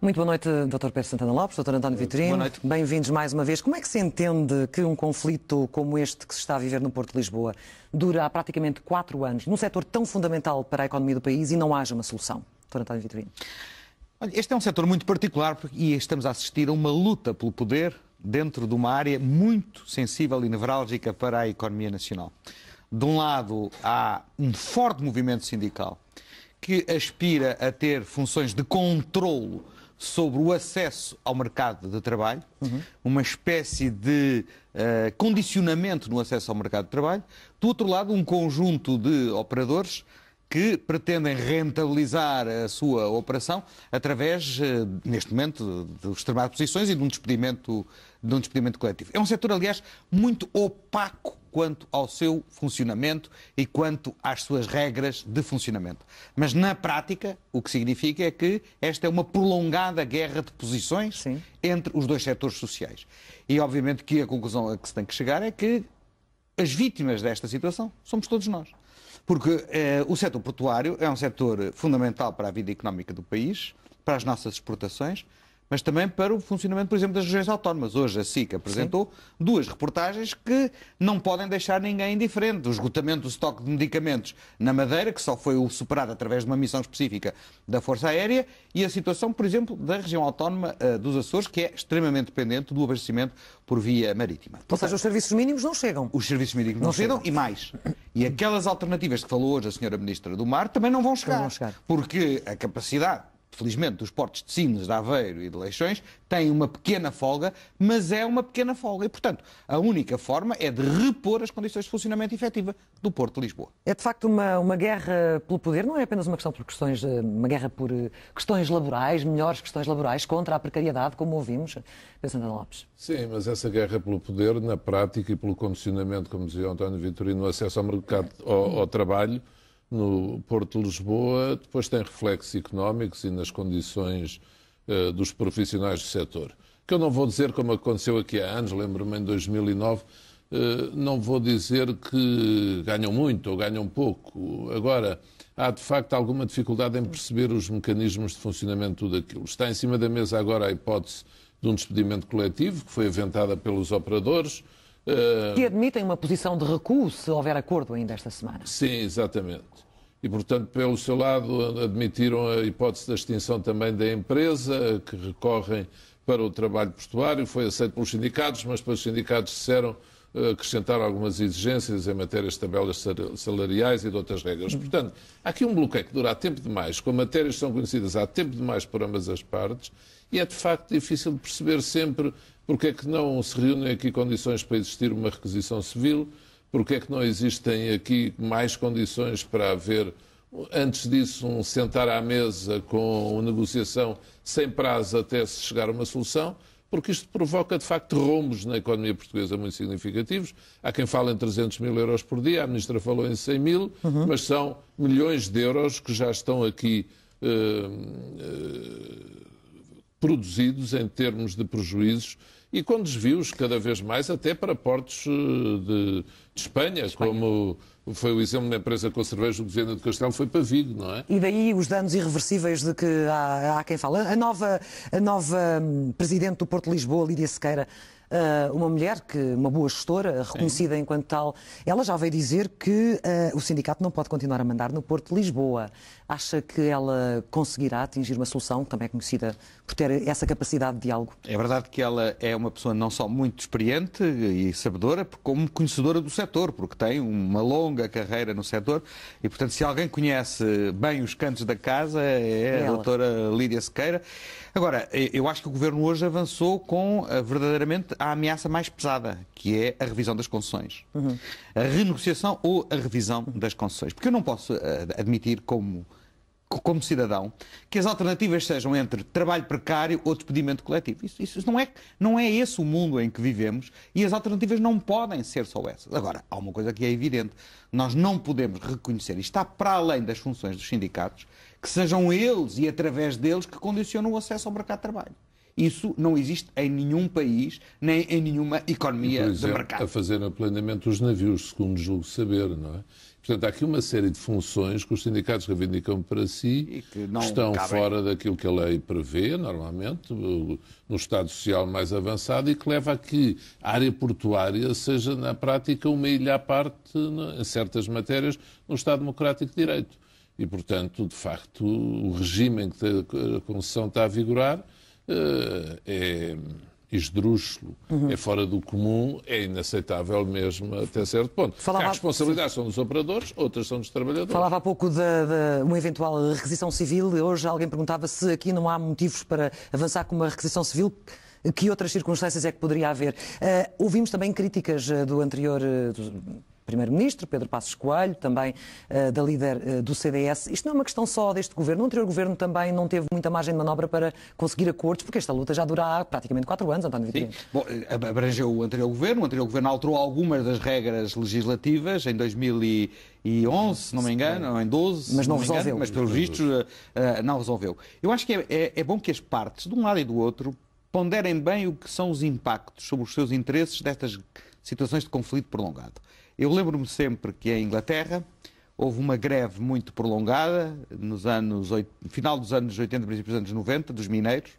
Muito boa noite, Dr. Pedro Santana Lopes, Dr. António Vitorino. Boa noite. Bem-vindos mais uma vez. Como é que se entende que um conflito como este que se está a viver no Porto de Lisboa dura há praticamente 4 anos, num setor tão fundamental para a economia do país, e não haja uma solução? Dr. António Vitorino. Olha, este é um setor muito particular e estamos a assistir a uma luta pelo poder dentro de uma área muito sensível e nevrálgica para a economia nacional. De um lado, há um forte movimento sindical que aspira a ter funções de controlo sobre o acesso ao mercado de trabalho, uma espécie de condicionamento no acesso ao mercado de trabalho. Do outro lado, um conjunto de operadores que pretendem rentabilizar a sua operação através, neste momento, de extremar posições e de um despedimento coletivo. É um setor, aliás, muito opaco quanto ao seu funcionamento e quanto às suas regras de funcionamento. Mas, na prática, o que significa é que esta é uma prolongada guerra de posições entre os dois setores sociais. E, obviamente, que a conclusão a que se tem que chegar é que as vítimas desta situação somos todos nós. Porque o setor portuário é um setor fundamental para a vida económica do país, para as nossas exportações, mas também para o funcionamento, por exemplo, das regiões autónomas. Hoje a SIC apresentou duas reportagens que não podem deixar ninguém indiferente. O esgotamento do estoque de medicamentos na Madeira, que só foi superado através de uma missão específica da Força Aérea, e a situação, por exemplo, da região autónoma dos Açores, que é extremamente dependente do abastecimento por via marítima. Ou seja, os serviços mínimos não chegam. Os serviços mínimos não chegam e mais. E aquelas alternativas que falou hoje a Sra. Ministra do Mar também não vão chegar. Porque a capacidade, felizmente, dos portos de Sines, de Aveiro e de Leixões têm uma pequena folga, mas é uma pequena folga. E, portanto, a única forma é de repor as condições de funcionamento efetiva do Porto de Lisboa. É, de facto, uma guerra pelo poder, não é apenas uma questão por questões, uma guerra por questões laborais, melhores questões laborais, contra a precariedade, como ouvimos, Pedro Santana Lopes. Sim, mas essa guerra pelo poder, na prática e pelo condicionamento, como dizia António Vitorino, no acesso ao mercado, ao trabalho, no Porto de Lisboa, depois tem reflexos económicos e nas condições dos profissionais do setor. Que eu não vou dizer como aconteceu aqui há anos, lembro-me em 2009, não vou dizer que ganham muito ou ganham pouco. Agora, há de facto alguma dificuldade em perceber os mecanismos de funcionamento de tudo aquilo. Está em cima da mesa agora a hipótese de um despedimento coletivo, que foi aventada pelos operadores. Que admitem uma posição de recuo se houver acordo ainda esta semana. Sim, exatamente. E, portanto, pelo seu lado, admitiram a hipótese da extinção também da empresa, que recorrem para o trabalho portuário. Foi aceito pelos sindicatos, mas depois os sindicatos disseram acrescentar algumas exigências em matéria de tabelas salariais e de outras regras. Portanto, há aqui um bloqueio que dura há tempo demais, com matérias que são conhecidas há tempo demais por ambas as partes, e é de facto difícil de perceber sempre porque é que não se reúnem aqui condições para existir uma requisição civil, porque é que não existem aqui mais condições para haver, antes disso, um sentar à mesa com uma negociação sem prazo até se chegar a uma solução, porque isto provoca, de facto, rombos na economia portuguesa muito significativos. Há quem fale em 300 mil euros por dia, a Ministra falou em 100 mil, mas são milhões de euros que já estão aqui produzidos em termos de prejuízos e com desvios cada vez mais até para portos de Espanha, como foi o exemplo da empresa com a cerveja do Governo de Castelo, foi para Vigo, não é? E daí os danos irreversíveis de que há quem fala. A nova presidente do Porto de Lisboa, Lídia Sequeira, uma mulher, uma boa gestora, reconhecida enquanto tal, ela já veio dizer que o sindicato não pode continuar a mandar no Porto de Lisboa. Acha que ela conseguirá atingir uma solução, que também é conhecida por ter essa capacidade de diálogo? É verdade que ela é uma pessoa não só muito experiente e sabedora, como conhecedora do setor, porque tem uma longa carreira no setor e, portanto, se alguém conhece bem os cantos da casa é a doutora Lídia Sequeira. Agora, eu acho que o Governo hoje avançou com verdadeiramente a ameaça mais pesada, que é a revisão das concessões. A renegociação ou a revisão das concessões. Porque eu não posso admitir como cidadão, que as alternativas sejam entre trabalho precário ou despedimento coletivo. Isso não é esse o mundo em que vivemos e as alternativas não podem ser só essas. Agora, há uma coisa que é evidente. Nós não podemos reconhecer, e está para além das funções dos sindicatos, que sejam eles e através deles que condicionam o acesso ao mercado de trabalho. Isso não existe em nenhum país, nem em nenhuma economia de mercado. A fazer aplanamento os navios, segundo julgo saber, não é? Portanto, há aqui uma série de funções que os sindicatos reivindicam para si E que não estão cabem. fora daquilo que a lei prevê, normalmente, no Estado Social mais avançado, e que leva a que a área portuária seja, na prática, uma ilha à parte, em certas matérias, no Estado Democrático de Direito. E, portanto, de facto, o regime em que a concessão está a vigorar é esdrúxulo, é fora do comum, é inaceitável mesmo até certo ponto. Falava... Há responsabilidades são dos operadores, outras são dos trabalhadores. Falava há pouco de uma eventual requisição civil. Hoje alguém perguntava se aqui não há motivos para avançar com uma requisição civil. Que outras circunstâncias é que poderia haver? Ouvimos também críticas do anterior Primeiro-Ministro, Pedro Passos Coelho, também da líder do CDS. Isto não é uma questão só deste governo. O anterior governo também não teve muita margem de manobra para conseguir acordos, porque esta luta já dura há praticamente 4 anos, António Vitorino. Bom, abrangeu o anterior governo alterou algumas das regras legislativas em 2011, se não me engano, ou em 12, mas não resolveu. resolveu. Mas pelos vistos não resolveu. Eu acho que é bom que as partes, de um lado e do outro, ponderem bem o que são os impactos sobre os seus interesses destas situações de conflito prolongado. Eu lembro-me sempre que em Inglaterra houve uma greve muito prolongada, no final dos anos 80, princípios dos anos 90, dos mineiros,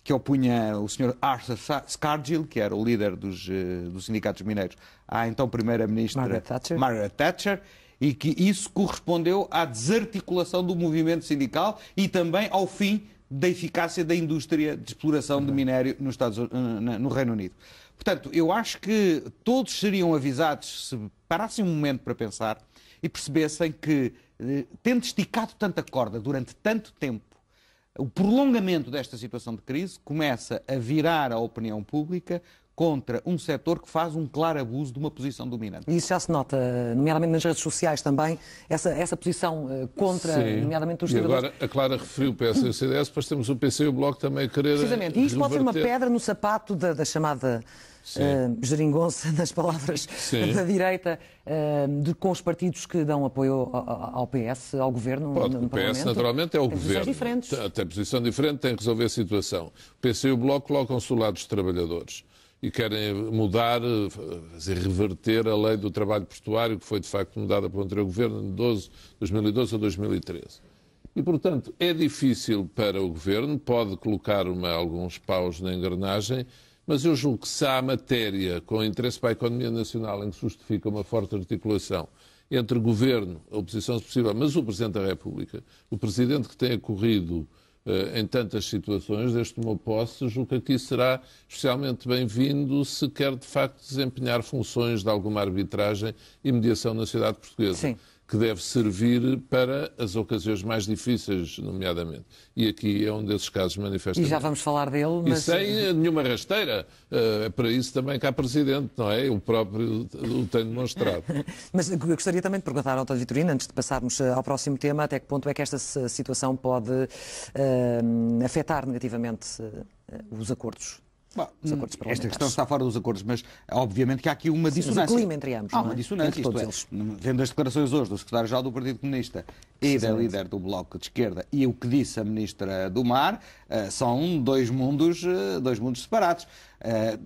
que opunha o Sr. Arthur Scargill, que era o líder dos sindicatos mineiros, à então Primeira-Ministra Margaret Thatcher, e que isso correspondeu à desarticulação do movimento sindical e também ao fim da eficácia da indústria de exploração de minério no Reino Unido. Portanto, eu acho que todos seriam avisados se parassem um momento para pensar e percebessem que, tendo esticado tanta corda durante tanto tempo, o prolongamento desta situação de crise começa a virar a opinião pública contra um setor que faz um claro abuso de uma posição dominante. E isso já se nota, nomeadamente nas redes sociais também, essa posição contra, Sim. Nomeadamente os E trabalhadores. agora a Clara referiu o PS e o CDS, depois temos o PC e o Bloco também a querer Precisamente, e isto pode ser uma reverter. pedra no sapato da chamada geringonça, nas palavras da direita, com os partidos que dão apoio ao PS, ao Governo, no O PS, Parlamento. naturalmente, é o Tem Governo. posições diferentes. Tem posição diferente, tem que resolver a situação. O PC e o Bloco colocam-se do lado dos trabalhadores e querem mudar, reverter a lei do trabalho portuário, que foi, de facto, mudada pelo anterior Governo de 2012 a 2013. E, portanto, é difícil para o Governo, pode colocar alguns paus na engrenagem, mas eu julgo que se há matéria com interesse para a economia nacional em que se justifica uma forte articulação entre Governo, a oposição se possível, mas o Presidente da República, o Presidente que tem ocorrido em tantas situações, desde que tomou posse, julgo que aqui será especialmente bem-vindo se quer, de facto, desempenhar funções de alguma arbitragem e mediação na sociedade portuguesa. Sim. Que deve servir para as ocasiões mais difíceis, nomeadamente. E aqui é um desses casos manifestamente. E já vamos falar dele, E mas... sem nenhuma rasteira. É para isso também que há Presidente, não é? Eu próprio o tenho demonstrado. Mas eu gostaria também de perguntar ao António Vitorino, antes de passarmos ao próximo tema, até que ponto é que esta situação pode afetar negativamente os acordos? Bom, esta questão está fora dos acordos, mas obviamente que há aqui uma dissonância. Mas o clima entre ambos, há não uma é? dissonância, Entre isto é, vendo as declarações hoje do secretário-geral do Partido Comunista e da líder do Bloco de Esquerda e o que disse a Ministra do Mar, são dois mundos separados.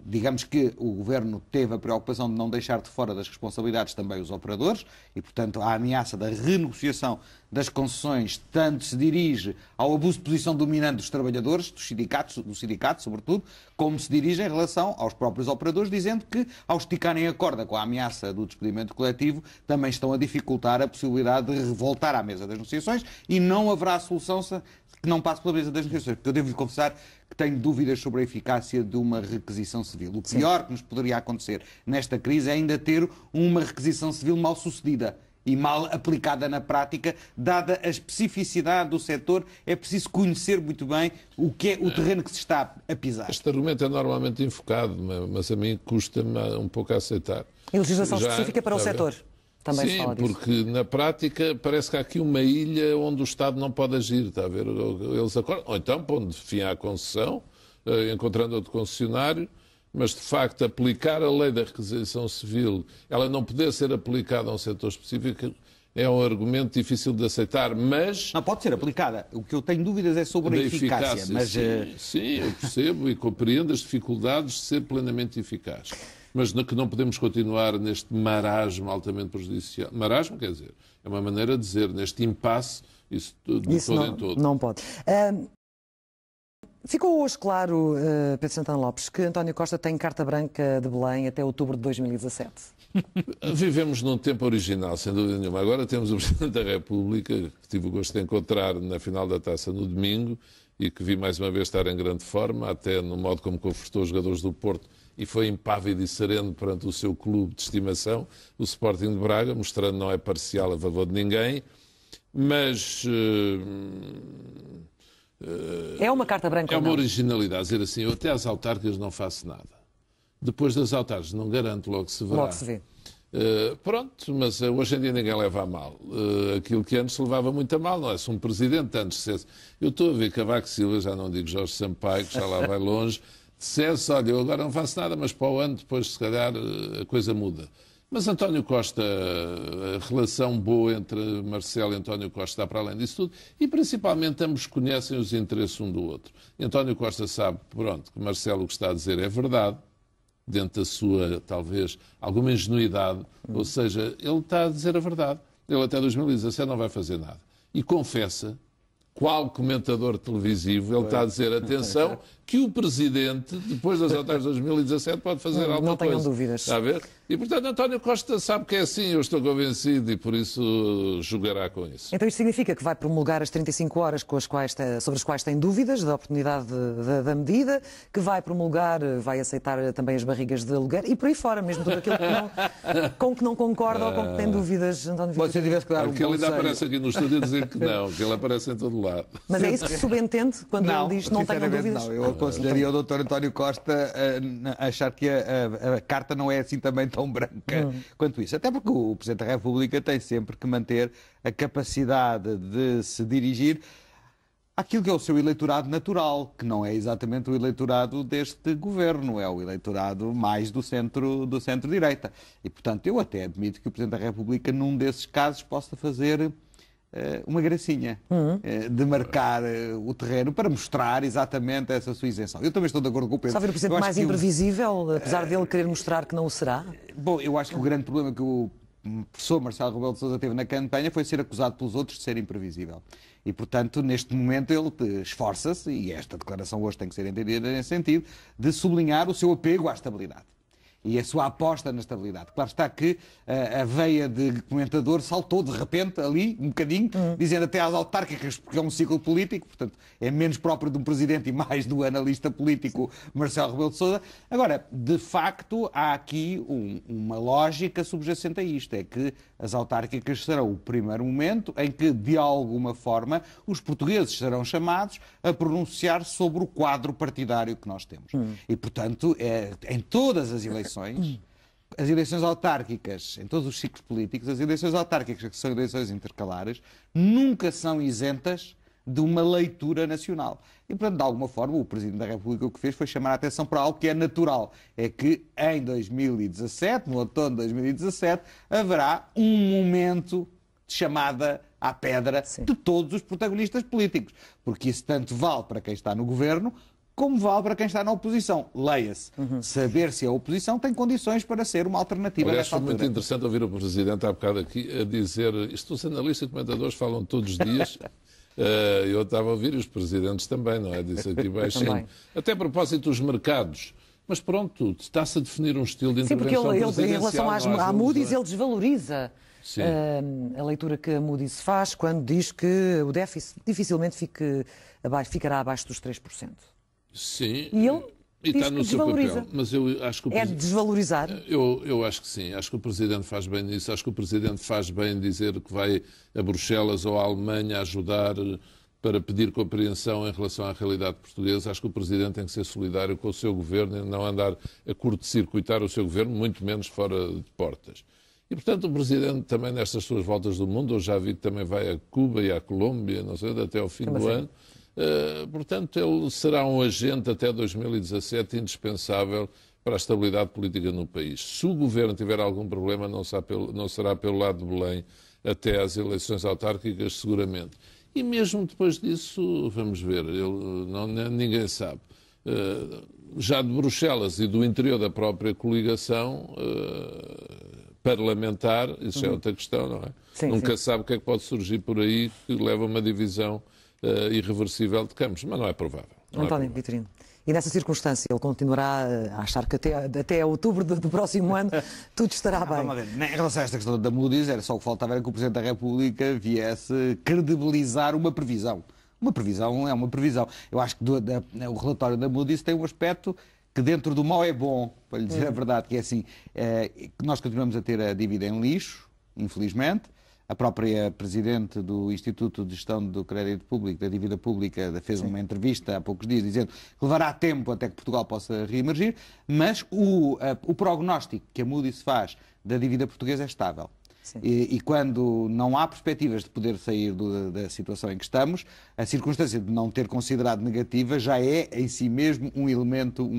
Digamos que o Governo teve a preocupação de não deixar de fora das responsabilidades também os operadores e, portanto, a ameaça da renegociação das concessões tanto se dirige ao abuso de posição dominante dos trabalhadores, do sindicato sobretudo, como se dirige em relação aos próprios operadores, dizendo que, ao esticarem a corda com a ameaça do despedimento coletivo, também estão a dificultar a possibilidade de voltar à mesa das negociações e não haverá solução que não passe pela mesa das negociações, porque eu devo-lhe confessar que tenho dúvidas sobre a eficácia de uma requisição civil. O pior que nos poderia acontecer nesta crise é ainda ter uma requisição civil mal sucedida e mal aplicada na prática, dada a especificidade do setor, é preciso conhecer muito bem o que é o terreno que se está a pisar. Este argumento é normalmente enfocado, mas a mim custa-me um pouco a aceitar. E legislação específica para o setor? Também se fala disso. Sim, porque na prática parece que há aqui uma ilha onde o Estado não pode agir, está a ver? Eles acordam, ou então pondo fim à concessão, encontrando outro concessionário, mas de facto aplicar a lei da requisição civil, ela não poder ser aplicada a um setor específico, é um argumento difícil de aceitar, mas... Não, pode ser aplicada. O que eu tenho dúvidas é sobre a eficácia. Mas, sim, eu percebo e compreendo as dificuldades de ser plenamente eficaz. mas que não podemos continuar neste marasmo altamente prejudicial. Marasmo, quer dizer, é uma maneira de dizer, neste impasse, isso de todo em todo. Não pode. Ficou hoje claro, Pedro Santana Lopes, que António Costa tem carta branca de Belém até outubro de 2017. Vivemos num tempo original, sem dúvida nenhuma. Agora temos o Presidente da República, que tive o gosto de encontrar na final da Taça no domingo e que vi mais uma vez estar em grande forma, até no modo como confortou os jogadores do Porto e foi impávido e sereno perante o seu clube de estimação, o Sporting de Braga, mostrando que não é parcial a favor de ninguém, mas... É uma carta branca. É uma originalidade, dizer assim, eu até às autárquicas não faço nada. Depois das autárquicas não garanto, logo se verá. Logo se vê. Pronto, mas hoje em dia ninguém leva a mal. Aquilo que antes se levava muito a mal, não é? Se um presidente antes dissesse... Eu estou a ver Cavaco Silva, já não digo Jorge Sampaio, que já lá vai longe, dissesse, olha, eu agora não faço nada, mas para o ano depois se calhar a coisa muda. Mas António Costa, a relação boa entre Marcelo e António Costa está para além disso tudo e principalmente ambos conhecem os interesses um do outro. E António Costa sabe, pronto, que Marcelo o que está a dizer é verdade, dentro da sua, talvez, alguma ingenuidade, ou seja, ele está a dizer a verdade. Ele até 2017 não vai fazer nada. E confessa, qual comentador televisivo, ele está a dizer, atenção, que o Presidente, depois das autárquicas de 2017, pode fazer alguma coisa. Não tenham dúvidas. Está a ver? E, portanto, António Costa sabe que é assim, eu estou convencido, e por isso jogará com isso. Então isto significa que vai promulgar as 35 horas sobre as quais tem dúvidas da oportunidade da medida, que vai promulgar, vai aceitar também as barrigas de aluguer e por aí fora, mesmo tudo aquilo com que não concorda ou com que tem dúvidas. António Pode ser tivesse que dar porque ele ainda aparece aqui no estúdio a dizer que não, que ele aparece em todo lado. Mas é isso que se subentende quando ele diz não tenham dúvidas? Não, eu aconselharia ao Dr. António Costa a achar que a carta não é assim também tão branca quanto isso. Até porque o Presidente da República tem sempre que manter a capacidade de se dirigir àquilo que é o seu eleitorado natural, que não é exatamente o eleitorado deste governo, é o eleitorado mais do centro-direita. E, portanto, eu até admito que o Presidente da República, num desses casos, possa fazer uma gracinha de marcar o terreno para mostrar exatamente essa sua isenção. Eu também estou de acordo com o Pedro. Só ver o Presidente mais imprevisível, apesar dele querer mostrar que não o será? Bom, eu acho que o grande problema que o professor Marcelo Rebelo de Sousa teve na campanha foi ser acusado pelos outros de ser imprevisível. E, portanto, neste momento ele esforça-se, e esta declaração hoje tem que ser entendida nesse sentido, de sublinhar o seu apego à estabilidade. E a sua aposta na estabilidade. Claro está que a veia de comentador saltou de repente ali, um bocadinho, dizendo até às autárquicas, porque é um ciclo político, portanto é menos próprio de um presidente e mais do analista político Marcelo Rebelo de Sousa. Agora, de facto, há aqui uma lógica subjacente a isto, é que as autárquicas serão o primeiro momento em que, de alguma forma, os portugueses serão chamados a pronunciar sobre o quadro partidário que nós temos. E, portanto, em todas as eleições autárquicas, em todos os ciclos políticos, as eleições autárquicas, que são eleições intercalares, nunca são isentas de uma leitura nacional. E, portanto, de alguma forma, o Presidente da República o que fez foi chamar a atenção para algo que é natural. É que em 2017, no outono de 2017, haverá um momento de chamada à pedra de todos os protagonistas políticos. Porque isso tanto vale para quem está no governo, como vale para quem está na oposição. Leia-se. Saber se a oposição tem condições para ser uma alternativa. Aliás, foi muito interessante ouvir o Presidente há bocado aqui a dizer, isto os analistas e comentadores falam todos os dias, eu estava a ouvir e os Presidentes também, não é? Disse aqui baixinho. Até a propósito dos mercados. Mas pronto, está-se a definir um estilo de intervenção presidencial. Sim, porque ele, em relação à Moody's, ele desvaloriza a leitura que a Moody's faz quando diz que o déficit dificilmente ficará abaixo dos 3%. Sim, e ele está no seu papel. Mas eu acho que é desvalorizar? Eu acho que sim. Acho que o Presidente faz bem nisso. Acho que o Presidente faz bem dizer que vai a Bruxelas ou à Alemanha ajudar para pedir compreensão em relação à realidade portuguesa. Acho que o Presidente tem que ser solidário com o seu governo e não andar a curto-circuitar o seu governo, muito menos fora de portas. E, portanto, o Presidente também nestas suas voltas do mundo, eu já vi que também vai a Cuba e à Colômbia, não sei, até ao fim do ano. Portanto, ele será um agente até 2017 indispensável para a estabilidade política no país. Se o governo tiver algum problema, não será pelo lado de Belém até às eleições autárquicas, seguramente. E mesmo depois disso, vamos ver, ninguém sabe. Já de Bruxelas e do interior da própria coligação parlamentar, isso é outra questão, não é? Sim, Nunca sim. se sabe o que é que pode surgir por aí que leva a uma divisão irreversível de campos, mas não é provável. António Vitorino. E nessa circunstância ele continuará a achar que até outubro do próximo ano tudo estará bem. Vamos ver. Em relação a esta questão da Moody's, era só o que faltava era que o Presidente da República viesse credibilizar uma previsão. Uma previsão é uma previsão. Eu acho que o relatório da Moody's tem um aspecto que dentro do mal é bom, para lhe dizer a verdade, que é assim, que nós continuamos a ter a dívida em lixo, infelizmente. A própria Presidente do Instituto de Gestão do Crédito Público, da Dívida Pública, fez uma entrevista há poucos dias dizendo que levará tempo até que Portugal possa reemergir, mas o prognóstico que a Moody's faz da dívida portuguesa é estável. E quando não há perspectivas de poder sair da situação em que estamos, a circunstância de não ter considerado negativa já é em si mesmo um elemento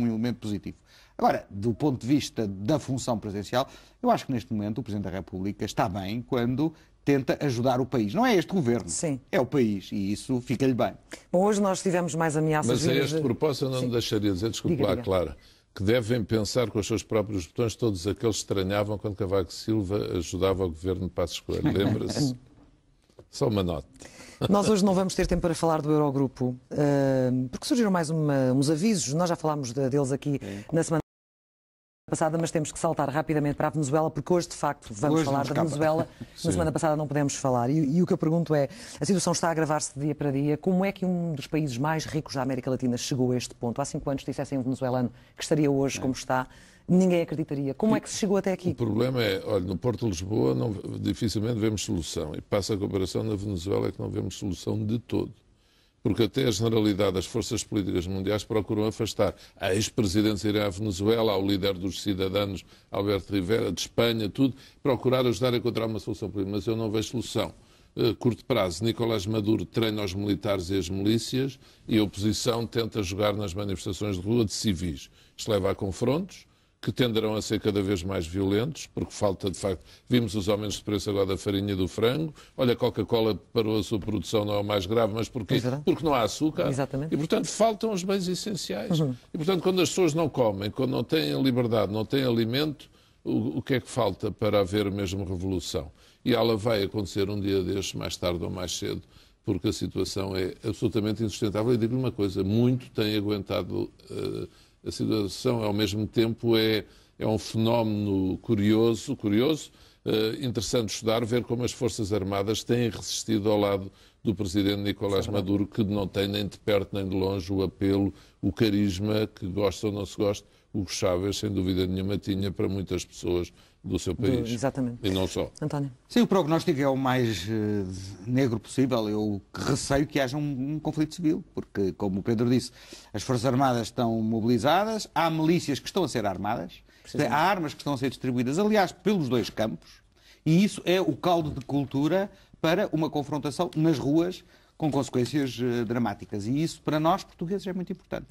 positivo. Agora, do ponto de vista da função presidencial, eu acho que neste momento o Presidente da República está bem quando tenta ajudar o país. Não é este governo, Sim. É o país e isso fica-lhe bem. Bom, hoje nós tivemos mais ameaças. Mas a este propósito eu não me deixaria dizer, desculpe lá, Clara, que devem pensar com os seus próprios botões todos aqueles que estranhavam quando Cavaco Silva ajudava o governo de Passos Coelho. Lembra-se? Só uma nota. Nós hoje não vamos ter tempo para falar do Eurogrupo, porque surgiram mais uns avisos, nós já falámos deles aqui na semana passada, mas temos que saltar rapidamente para a Venezuela, porque hoje, de facto, vamos falar da Venezuela. Na semana passada não pudemos falar. E o que eu pergunto é, a situação está a agravar-se de dia para dia. Como é que um dos países mais ricos da América Latina chegou a este ponto? Há 5 anos dissessem um venezuelano que estaria hoje como está, ninguém acreditaria. Como é que se chegou até aqui? O problema é, olha, no Porto de Lisboa dificilmente vemos solução. E passa a comparação na Venezuela é que não vemos solução de todo. Porque até a generalidade das forças políticas mundiais procuram afastar a ex-presidentes irem à Venezuela, ao líder dos cidadãos, Alberto Rivera, de Espanha, tudo, procurar ajudar a encontrar uma solução política. Mas eu não vejo solução. Curto prazo, Nicolás Maduro treina os militares e as milícias e a oposição tenta jogar nas manifestações de rua de civis. Isto leva a confrontos que tenderão a ser cada vez mais violentos, porque falta, de facto, vimos os aumentos de preço agora da farinha e do frango. Olha, a Coca-Cola parou a sua produção, não é o mais grave, mas porquê? Porque não há açúcar. Exatamente. E, portanto, faltam os bens essenciais. E, portanto, quando as pessoas não comem, quando não têm liberdade, não têm alimento, o que é que falta para haver mesmo revolução? E ela vai acontecer um dia destes, mais tarde ou mais cedo, porque a situação é absolutamente insustentável. E digo-lhe uma coisa, muito tem aguentado a situação, ao mesmo tempo, é um fenómeno curioso, interessante de estudar, ver como as Forças Armadas têm resistido ao lado do presidente Nicolás Maduro, que não tem nem de perto nem de longe o apelo, o carisma, que gosta ou não se gosta, Hugo Chávez, sem dúvida nenhuma, tinha para muitas pessoas do seu país. Exatamente. E não só. António. Sim, o prognóstico é o mais negro possível. Eu receio que haja um conflito civil, porque, como o Pedro disse, as Forças Armadas estão mobilizadas, há milícias que estão a ser armadas, há armas que estão a ser distribuídas, aliás, pelos dois campos, e isso é o caldo de cultura para uma confrontação nas ruas com consequências dramáticas. E isso, para nós, portugueses, é muito importante.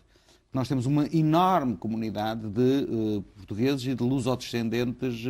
Nós temos uma enorme comunidade de portugueses e de lusodescendentes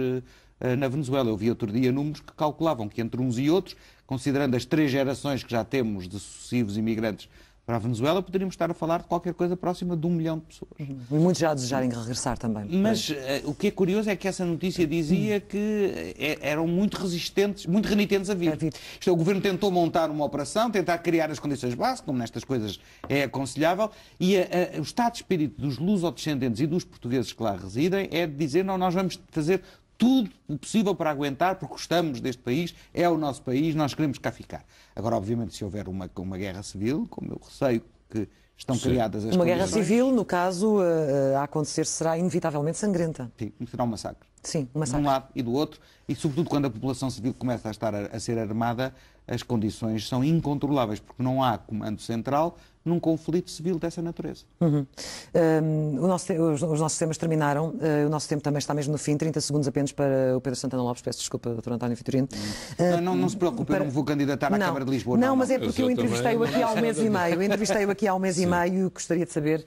na Venezuela. Eu vi outro dia números que calculavam que entre uns e outros, considerando as 3 gerações que já temos de sucessivos imigrantes para a Venezuela, poderíamos estar a falar de qualquer coisa próxima de 1 milhão de pessoas. E muitos já desejarem regressar também. Mas o que é curioso é que essa notícia dizia que eram muito resistentes, muito renitentes a vir. Isto é, o governo tentou montar uma operação, tentar criar as condições básicas, como nestas coisas é aconselhável, e o estado de espírito dos lusodescendentes e dos portugueses que lá residem é de dizer, não, nós vamos fazer tudo o possível para aguentar, porque gostamos deste país, é o nosso país, nós queremos cá ficar. Agora, obviamente, se houver uma guerra civil, como eu receio que estão criadas as Uma condições... guerra civil, no caso, a acontecer, será inevitavelmente sangrenta. Sim, será um massacre. Sim, um de um lado e do outro, e sobretudo quando a população civil começa a estar a ser armada, as condições são incontroláveis, porque não há comando central num conflito civil dessa natureza. Os nossos temas terminaram, o nosso tempo também está mesmo no fim, 30 segundos apenas para o Pedro Santana Lopes, peço desculpa, Dr. António Vitorino. Não se preocupe, eu não vou candidatar à Câmara de Lisboa. Não, mas é porque eu entrevistei-o aqui há um mês e meio, e gostaria de saber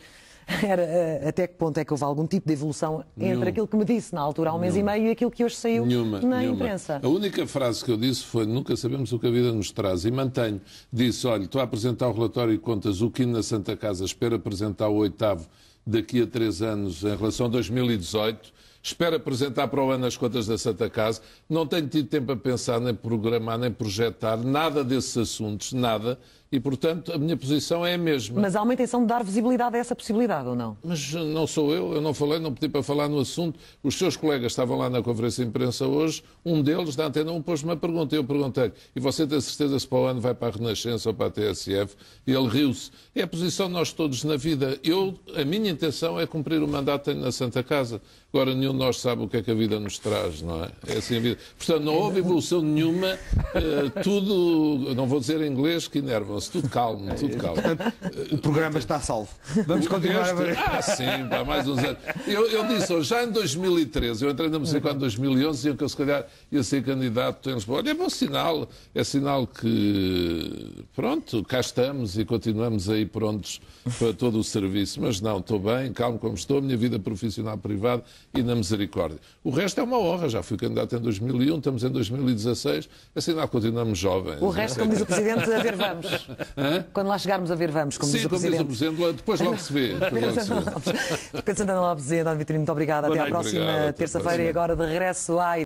era até que ponto é que houve algum tipo de evolução entre aquilo que me disse na altura há um mês e meio e aquilo que hoje saiu na imprensa. A única frase que eu disse foi: nunca sabemos o que a vida nos traz, e mantenho. Disse: olha, estou a apresentar o relatório e contas, o quinto na Santa Casa, espero apresentar o 8º daqui a 3 anos em relação a 2018. Espero apresentar para o ano as contas da Santa Casa. Não tenho tido tempo a pensar, nem programar, nem projetar nada desses assuntos, nada. E, portanto, a minha posição é a mesma. Mas há uma intenção de dar visibilidade a essa possibilidade, ou não? Mas não sou eu não falei, não pedi para falar no assunto. Os seus colegas estavam lá na conferência de imprensa hoje, um deles, da Antena 1, pôs-me uma pergunta. Eu perguntei: e você tem certeza se para o ano vai para a Renascença ou para a TSF? E ele riu-se. É a posição de nós todos na vida. A minha intenção é cumprir o mandato que tenho na Santa Casa. Agora, nenhum de nós sabe o que é que a vida nos traz, não é? É assim a vida. Portanto, não houve evolução nenhuma, tudo, não vou dizer em inglês, que enervam-se, tudo calmo, tudo calmo. O programa está salvo. Vamos continuar a ver. Sim, para mais uns anos. Eu disse, já em 2013, eu entrei na música em 2011, e que eu se calhar ia ser candidato em Lisboa. Olha, é bom sinal, é sinal que, pronto, cá estamos e continuamos aí prontos para todo o serviço. Mas não, estou bem, calmo como estou, a minha vida profissional privada e na misericórdia. O resto é uma honra, já fui candidato em 2001, estamos em 2016, é sinal que continuamos jovens. O resto, como diz o Presidente, a ver vamos. Hã? Quando lá chegarmos a ver vamos, como diz o Presidente. Sim, como diz o Presidente, depois logo se vê. Pedro Santana Lopes e António Vitorino, muito obrigado. Até à próxima terça-feira e agora de regresso à